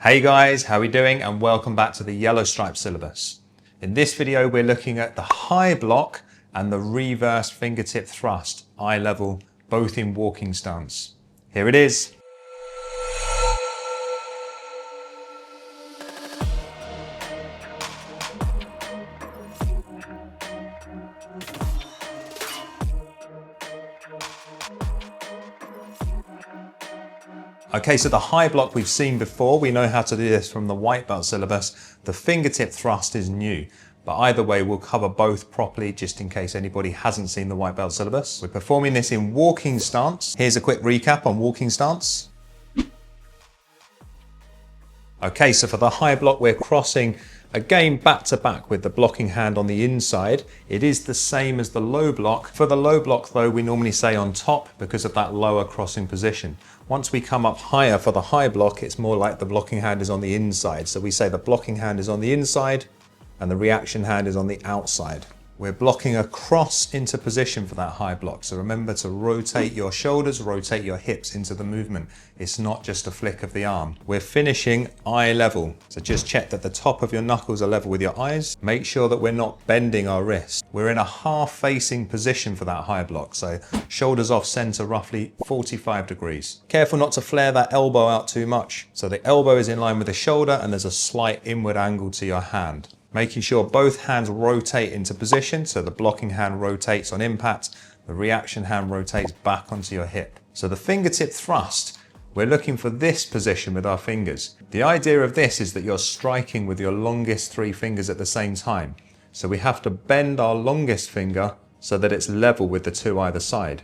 Hey guys, how are we doing? And welcome back to the yellow stripe syllabus. In this video, we're looking at the high block and the reverse fingertip thrust, eye level, both in walking stance. Here it is. Okay, so the high block we've seen before. We know how to do this from the white belt syllabus. The fingertip thrust is new, but either way, we'll cover both properly just in case anybody hasn't seen the white belt syllabus. We're performing this in walking stance. Here's a quick recap on walking stance. Okay, so for the high block, we're crossing again back to back with the blocking hand on the inside. It is the same as the low block. For the low block though, we normally say on top because of that lower crossing position. Once we come up higher for the high block, it's more like the blocking hand is on the inside. So we say the blocking hand is on the inside and the reaction hand is on the outside. We're blocking across into position for that high block. So remember to rotate your shoulders, rotate your hips into the movement. It's not just a flick of the arm. We're finishing eye level. So just check that the top of your knuckles are level with your eyes. Make sure that we're not bending our wrist. We're in a half facing position for that high block. So shoulders off center, roughly 45 degrees. Careful not to flare that elbow out too much. So the elbow is in line with the shoulder and there's a slight inward angle to your hand. Making sure both hands rotate into position, so the blocking hand rotates on impact, the reaction hand rotates back onto your hip. So the fingertip thrust, we're looking for this position with our fingers. The idea of this is that you're striking with your longest three fingers at the same time. So we have to bend our longest finger so that it's level with the two either side.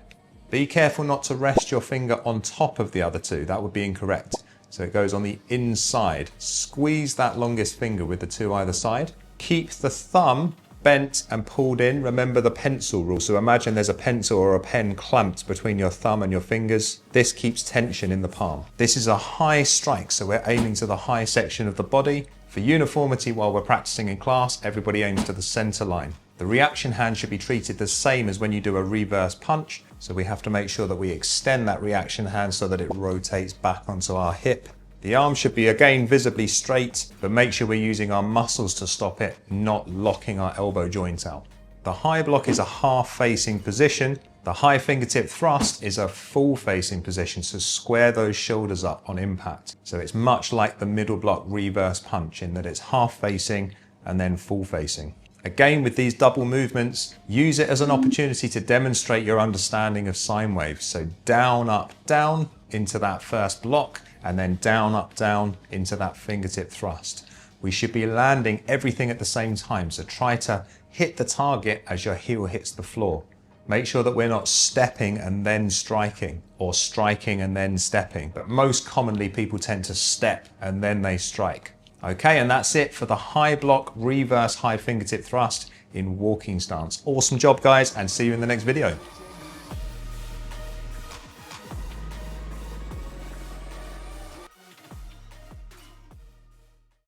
Be careful not to rest your finger on top of the other two, that would be incorrect. So it goes on the inside. Squeeze that longest finger with the two either side. Keep the thumb bent and pulled in. Remember the pencil rule. So imagine there's a pencil or a pen clamped between your thumb and your fingers. This keeps tension in the palm. This is a high strike, so we're aiming to the high section of the body. For uniformity while we're practicing in class, everybody aims to the center line. The reaction hand should be treated the same as when you do a reverse punch. So we have to make sure that we extend that reaction hand so that it rotates back onto our hip. The arm should be again visibly straight, but make sure we're using our muscles to stop it, not locking our elbow joint out. The high block is a half facing position. The high fingertip thrust is a full facing position, so square those shoulders up on impact. So it's much like the middle block reverse punch in that it's half facing and then full facing. Again, with these double movements, use it as an opportunity to demonstrate your understanding of sine waves. So down, up, down into that first block, and then down, up, down into that fingertip thrust. We should be landing everything at the same time. So try to hit the target as your heel hits the floor. Make sure that we're not stepping and then striking or striking and then stepping. But most commonly people tend to step and then they strike. Okay, and that's it for the high block reverse high fingertip thrust in walking stance. Awesome job guys, and see you in the next video.